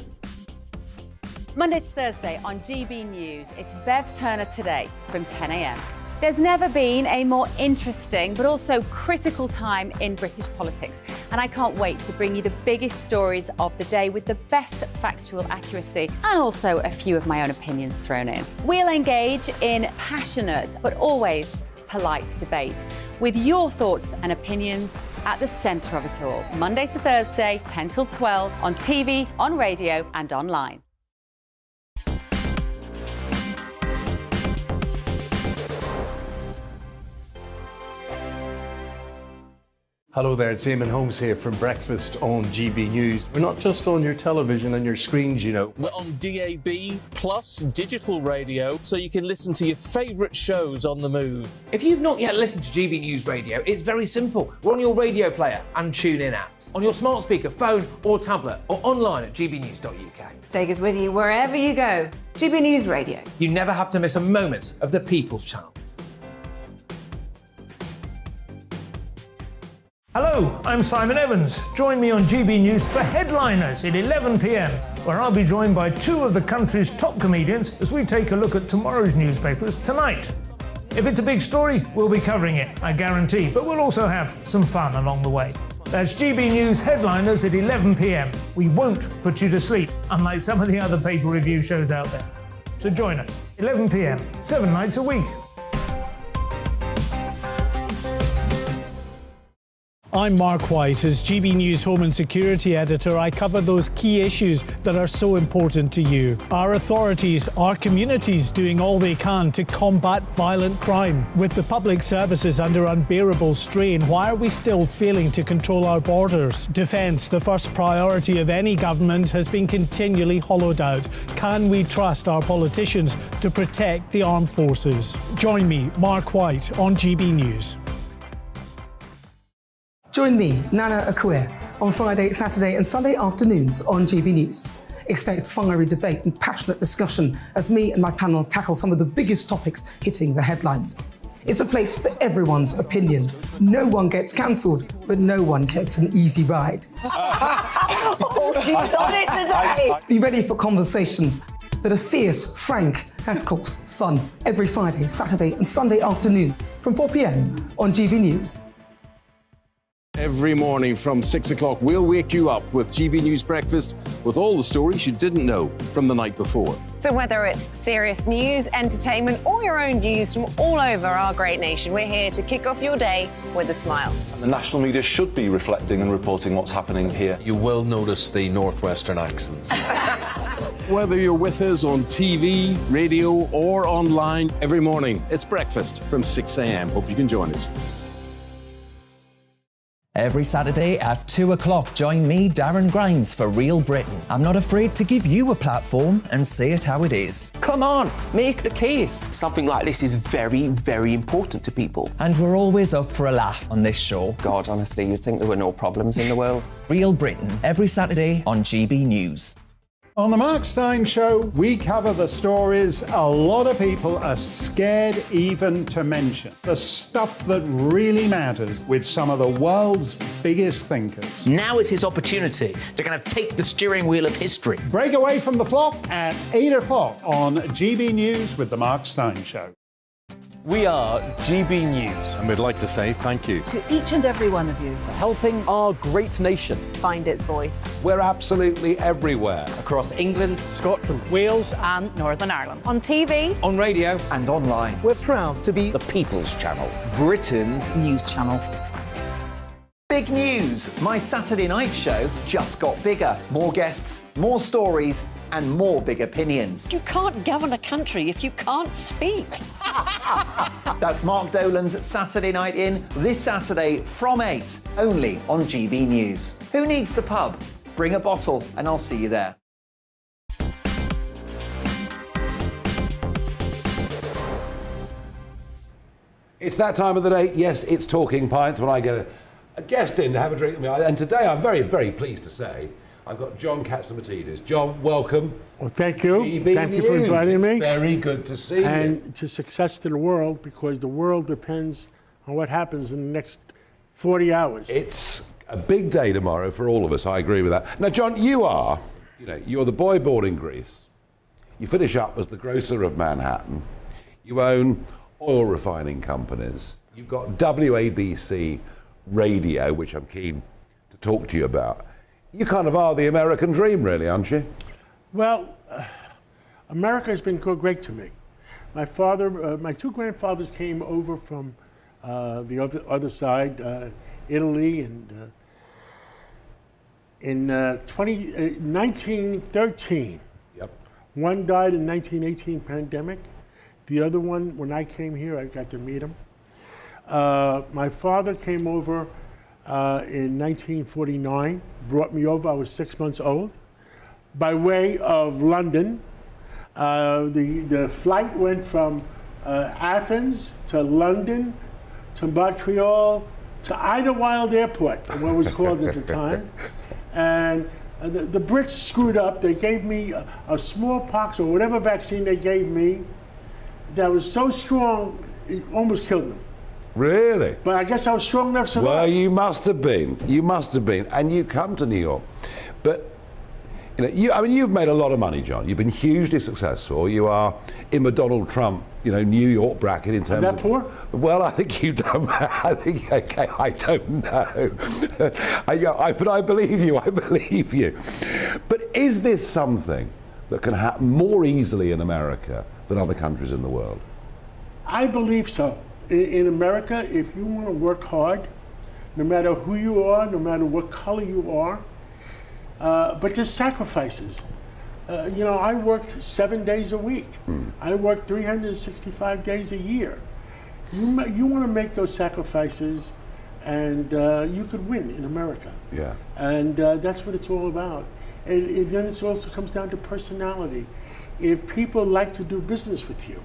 Monday to Thursday on GB News, it's Bev Turner Today from 10 a.m. There's never been a more interesting but also critical time in British politics, and I can't wait to bring you the biggest stories of the day with the best factual accuracy and also a few of my own opinions thrown in. We'll engage in passionate but always polite debate with your thoughts and opinions at the centre of it all. Monday to Thursday, 10 till 12 on TV, on radio and online. Hello there, it's Eamon Holmes here from Breakfast on GB News. We're not just on your television and your screens, you know. We're on DAB plus digital radio, so you can listen to your favourite shows on the move. If you've not yet listened to GB News Radio, it's very simple. We're on your radio player and tune-in apps, on your smart speaker, phone or tablet, or online at gbnews.uk. Take us with you wherever you go. GB News Radio. You never have to miss a moment of the People's Channel. Hello, I'm Simon Evans. Join me on GB News for Headliners at 11 p.m, where I'll be joined by two of the country's top comedians as we take a look at tomorrow's newspapers tonight. If it's a big story, we'll be covering it, I guarantee, but we'll also have some fun along the way. That's GB News Headliners at 11 p.m. We won't put you to sleep, unlike some of the other paper review shows out there. So join us, 11 p.m, 7 nights a week. I'm Mark White. As GB News Home and Security Editor, I cover those key issues that are so important to you. Are authorities, are communities doing all they can to combat violent crime? With the public services under unbearable strain, why are we still failing to control our borders? Defence, the first priority of any government, has been continually hollowed out. Can we trust our politicians to protect the armed forces? Join me, Mark White, on GB News. Join me, Nana Akua, on Friday, Saturday and Sunday afternoons on GB News. Expect fiery debate and passionate discussion as me and my panel tackle some of the biggest topics hitting the headlines. It's a place for everyone's opinion. No one gets cancelled, but no one gets an easy ride. Oh, she's on it today! Be ready for conversations that are fierce, frank, and of course, fun. Every Friday, Saturday and Sunday afternoon from 4 p.m. on GB News. Every morning from 6 o'clock, we'll wake you up with GB News Breakfast with all the stories you didn't know from the night before. So whether it's serious news, entertainment, or your own views from all over our great nation, we're here to kick off your day with a smile. And the national media should be reflecting and reporting what's happening here. You will notice the northwestern accents. Whether you're with us on TV, radio, or online, every morning, it's breakfast from 6 a.m. Hope you can join us. Every Saturday at 2 o'clock, join me, Darren Grimes, for Real Britain. I'm not afraid to give you a platform and say it how it is. Come on, make the case. Something like this is very, very important to people. And we're always up for a laugh on this show. God, honestly, you'd think there were no problems in the world. Real Britain, every Saturday on GB News. On the Mark Steyn Show, we cover the stories a lot of people are scared even to mention. The stuff that really matters with some of the world's biggest thinkers. Now is his opportunity to kind of take the steering wheel of history. Break away from the flock at 8 o'clock on GB News with the Mark Steyn Show. We are GB News. And we'd like to say thank you To each and every one of you. for helping our great nation Find its voice. We're absolutely everywhere. Across England, Scotland, Wales and Northern Ireland. On TV, On radio and online. We're proud to be The People's Channel. Britain's news channel. Big news! My Saturday night show just got bigger. More guests, more stories, and more big opinions. You can't govern a country if you can't speak. That's Mark Dolan's Saturday Night In, this Saturday from 8, only on GB News. Who needs the pub? Bring a bottle and I'll see you there. It's that time of the day. Yes, it's Talking Pints when I get a guest in to have a drink with me. And today I'm very, very pleased to say I've got John Catsimatidis. John, welcome. Well, thank you. GB Thank you for News. inviting me. Very good to see you. And to success to the world, because the world depends on what happens in the next 40 hours. It's a big day tomorrow for all of us. I agree with that. Now, John, you're the boy born in Greece. You finish up as the grocer of Manhattan. You own oil refining companies. You've got WABC radio, which I'm keen to talk to you about. You kind of are the American dream, really, aren't you? Well, America has been great to me. My father, my two grandfathers came over from the other side, Italy, and in 1913. Yep. One died in 1918 pandemic. The other one, when I came here, I got to meet him. My father came over in 1949, brought me over. I was 6 months old, by way of London. The flight went from Athens to London to Montreal to Idlewild Airport, what was called at the time. And the Brits screwed up. They gave me a smallpox or whatever vaccine they gave me that was so strong, it almost killed me. Really? But I guess I was strong enough to survive. Well, you must have been. You must have been. And you come to New York. But, you've made a lot of money, John. You've been hugely successful. You are in the Donald Trump, New York bracket in terms of... that poor? Well, I think you don't. I don't know. But I believe you. I believe you. But is this something that can happen more easily in America than other countries in the world? I believe so. In America, if you want to work hard, no matter who you are, no matter what color you are, but there's sacrifices. I worked 7 days a week. I worked 365 days a year. You want to make those sacrifices, and you could win in America. Yeah. And that's what it's all about. And then it also comes down to personality. If people like to do business with you,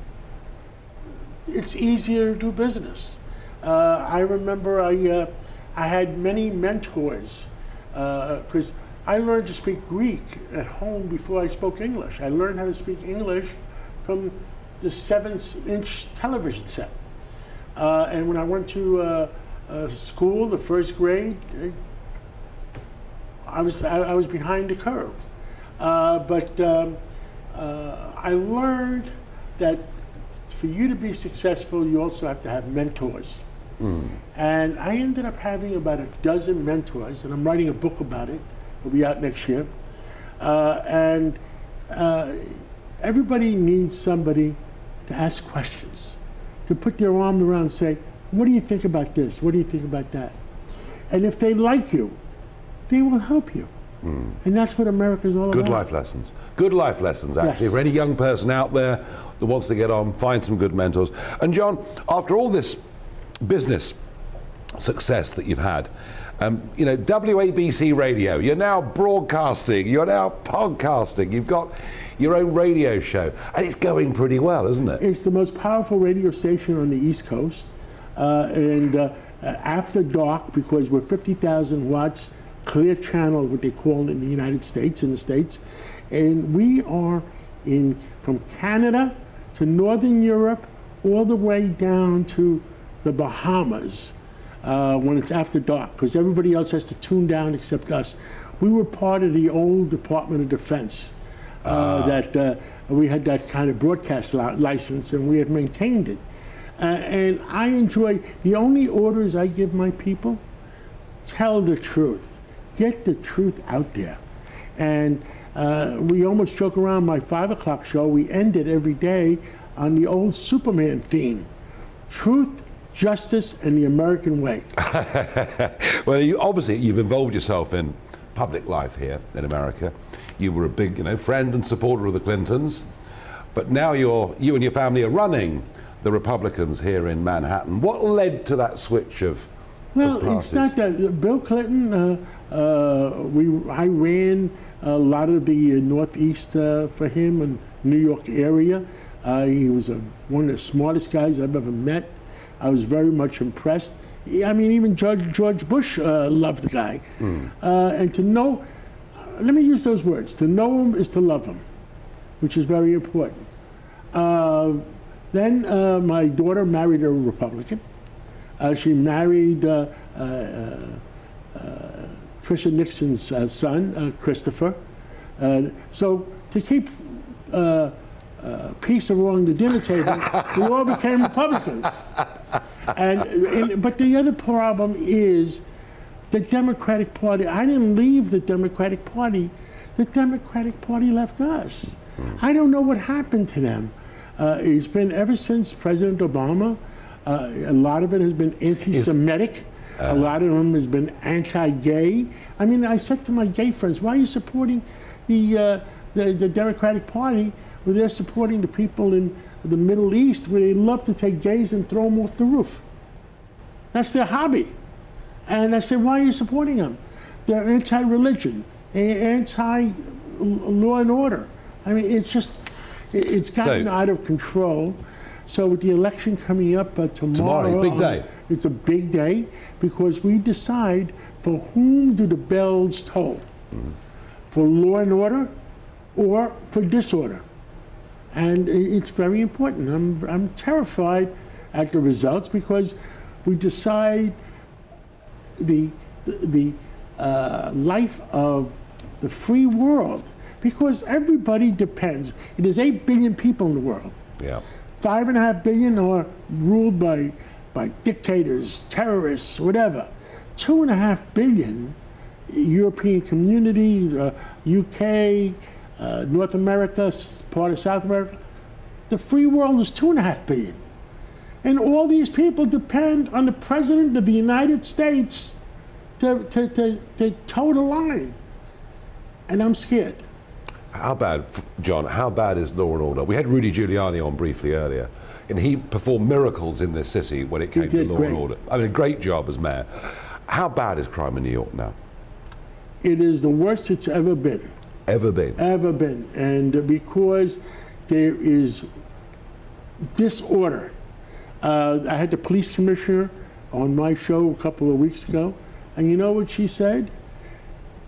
it's easier to do business. I remember I had many mentors because I learned to speak Greek at home before I spoke English. I learned how to speak English from the 7-inch television set. And when I went to school, the first grade, I was behind the curve. But I learned that for you to be successful, you also have to have mentors. And I ended up having about a dozen mentors, and I'm writing a book about it. It'll be out next year. Everybody needs somebody to ask questions, to put their arm around and say, what do you think about this? What do you think about that? And if they like you, they will help you. And that's what America's all about. Good life lessons. Good life lessons, actually. Yes. For any young person out there that wants to get on, find some good mentors. And John, after all this business success that you've had, WABC radio, you're now broadcasting, you're now podcasting, you've got your own radio show, and it's going pretty well, isn't it? It's the most powerful radio station on the East Coast. After dark, because we're 50,000 watts, clear channel, what they call it in the United States, in the States. And we are from Canada to Northern Europe, all the way down to the Bahamas when it's after dark, because everybody else has to tune down except us. We were part of the old Department of Defense that we had that kind of broadcast license, and we have maintained it. And I enjoy, the only orders I give my people, tell the truth. Get the truth out there. And we almost joke around my 5 o'clock show, we end it every day on the old Superman theme. Truth justice and the American way. Well, you've involved yourself in public life here in America. You were a big, friend and supporter of the Clintons, but now you and your family are running the Republicans here in Manhattan. What led to that switch of Well, it's not that. Bill Clinton, I ran a lot of the Northeast for him and New York area. He was one of the smartest guys I've ever met. I was very much impressed. I mean, even George Bush loved the guy. And to know, let me use those words, to know him is to love him, which is very important. Then my daughter married a Republican. She married Trisha Nixon's son, Christopher. So to keep peace around the dinner table, we all became Republicans. But the other problem is the Democratic Party. I didn't leave the Democratic Party. The Democratic Party left us. I don't know what happened to them. It's been ever since President Obama. A lot of it has been anti-Semitic. A lot of them has been anti-gay. I mean, I said to my gay friends, why are you supporting the Democratic Party when they're supporting the people in the Middle East where they love to take gays and throw them off the roof? That's their hobby. And I said, why are you supporting them? They're anti-religion, anti-law and order. I mean, it's gotten out of control. So with the election coming up tomorrow, big day. It's a big day because we decide for whom do the bells toll, for law and order or for disorder. And it's very important. I'm terrified at the results because we decide the life of the free world because everybody depends. There's 8 billion people in the world. Yeah. 5.5 billion are ruled by dictators, terrorists, whatever. 2.5 billion European community, UK, North America, part of South America. The free world is 2.5 billion. And all these people depend on the President of the United States to toe the line. And I'm scared. How bad, John, how bad is law and order? We had Rudy Giuliani on briefly earlier, and he performed miracles in this city when it came to law and order. I mean, a great job as mayor. How bad is crime in New York now? It is the worst it's ever been. Ever been? Ever been. And because there is disorder. I had the police commissioner on my show a couple of weeks ago, and you know what she said?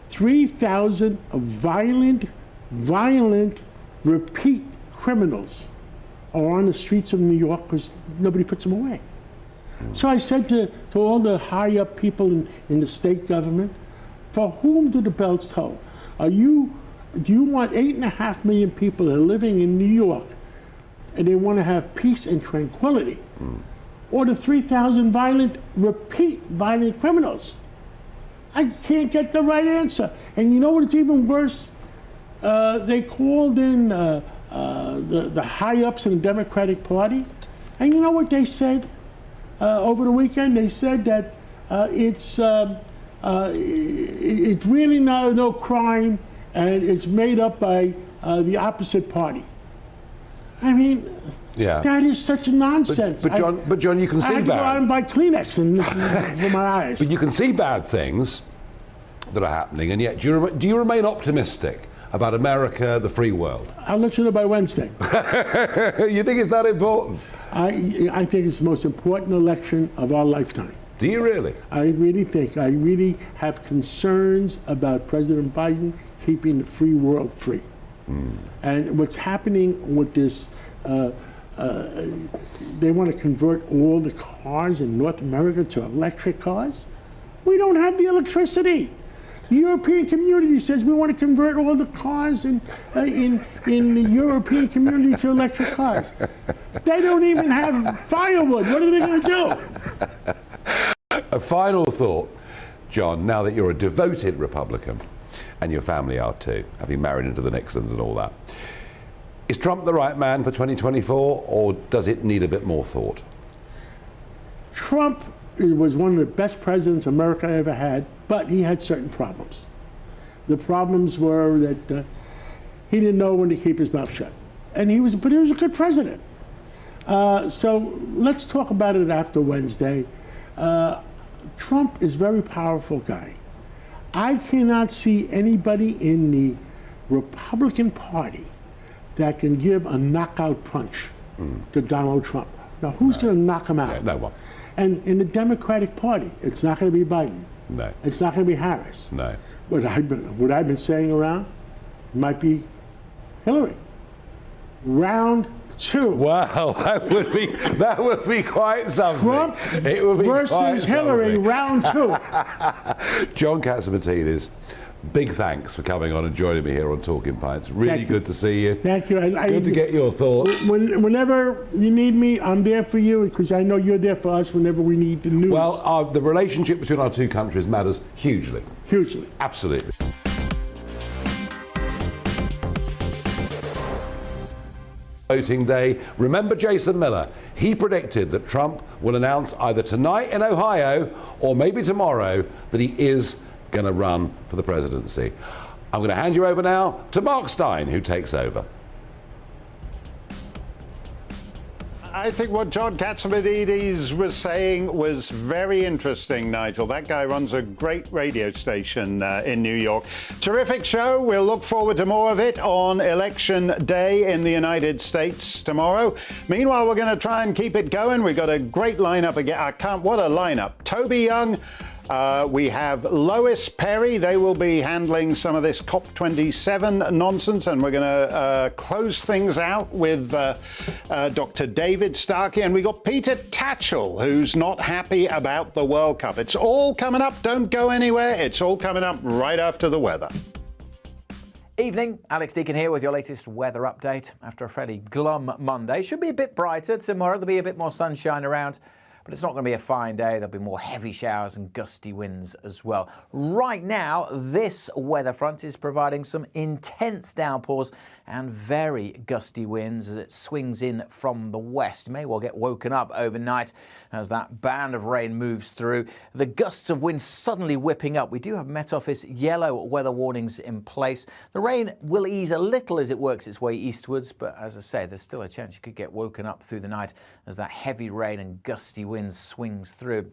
3,000 violent, repeat criminals are on the streets of New York because nobody puts them away. So I said to all the high-up people in the state government, for whom do the bells toll? Do you want 8.5 million people that are living in New York and they want to have peace and tranquility? Or the 3,000 repeat violent criminals? I can't get the right answer. And you know what's even worse? They called in the high-ups in the Democratic Party, and you know what they said over the weekend? They said that it's really no crime, and it's made up by the opposite party. I mean, that is such nonsense. But John, you can see I had to go out and buy Kleenex for my eyes. But you can see bad things that are happening, and yet do you remain optimistic about America, the free world? I'll let you know by Wednesday. You think it's that important? I think it's the most important election of our lifetime. Do you really? I really have concerns about President Biden keeping the free world free. And what's happening with this, they want to convert all the cars in North America to electric cars. We don't have the electricity. The European community says we want to convert all the cars in the European community to electric cars. They don't even have firewood. What are they going to do? A final thought, John, now that you're a devoted Republican, and your family are too, having married into the Nixons and all that. Is Trump the right man for 2024, or does it need a bit more thought? Trump was one of the best presidents America ever had, but he had certain problems. The problems were that he didn't know when to keep his mouth shut. But he was a good president. So let's talk about it after Wednesday. Trump is a very powerful guy. I cannot see anybody in the Republican Party that can give a knockout punch to Donald Trump. Now, who's going to knock him out? Yeah, no one. And in the Democratic Party, it's not going to be Biden. No. It's not going to be Harris. No. What I've been saying around might be Hillary. Round 2. Wow, that would be quite something. Trump versus Hillary, round 2. John Catsimatidis, big thanks for coming on and joining me here on Talking Pints. Really good to see you. Thank you. Good to get your thoughts. Whenever you need me, I'm there for you, because I know you're there for us whenever we need the news. Well, the relationship between our two countries matters hugely. Hugely. Absolutely. Voting day. Remember Jason Miller? He predicted that Trump will announce either tonight in Ohio or maybe tomorrow that he is going to run for the presidency. I'm going to hand you over now to Mark Stein, who takes over. I think what John Catsimatidis was saying was very interesting, Nigel. That guy runs a great radio station in New York. Terrific show. We'll look forward to more of it on Election Day in the United States tomorrow. Meanwhile, we're going to try and keep it going. We've got a great lineup again. What a lineup. Toby Young. We have Lois Perry. They will be handling some of this COP27 nonsense, and we're going to close things out with Dr. David Starkey, and we got Peter Tatchell, who's not happy about the World Cup. It's all coming up. Don't go anywhere. It's all coming up right after the weather. Evening, Alex Deakin here with your latest weather update. After a fairly glum Monday, should be a bit brighter tomorrow. There'll be a bit more sunshine around. But it's not going to be a fine day. There'll be more heavy showers and gusty winds as well. Right now, this weather front is providing some intense downpours and very gusty winds as it swings in from the west. You may well get woken up overnight as that band of rain moves through. The gusts of wind suddenly whipping up. We do have Met Office yellow weather warnings in place. The rain will ease a little as it works its way eastwards, but as I say, there's still a chance you could get woken up through the night as that heavy rain and gusty winds swings through.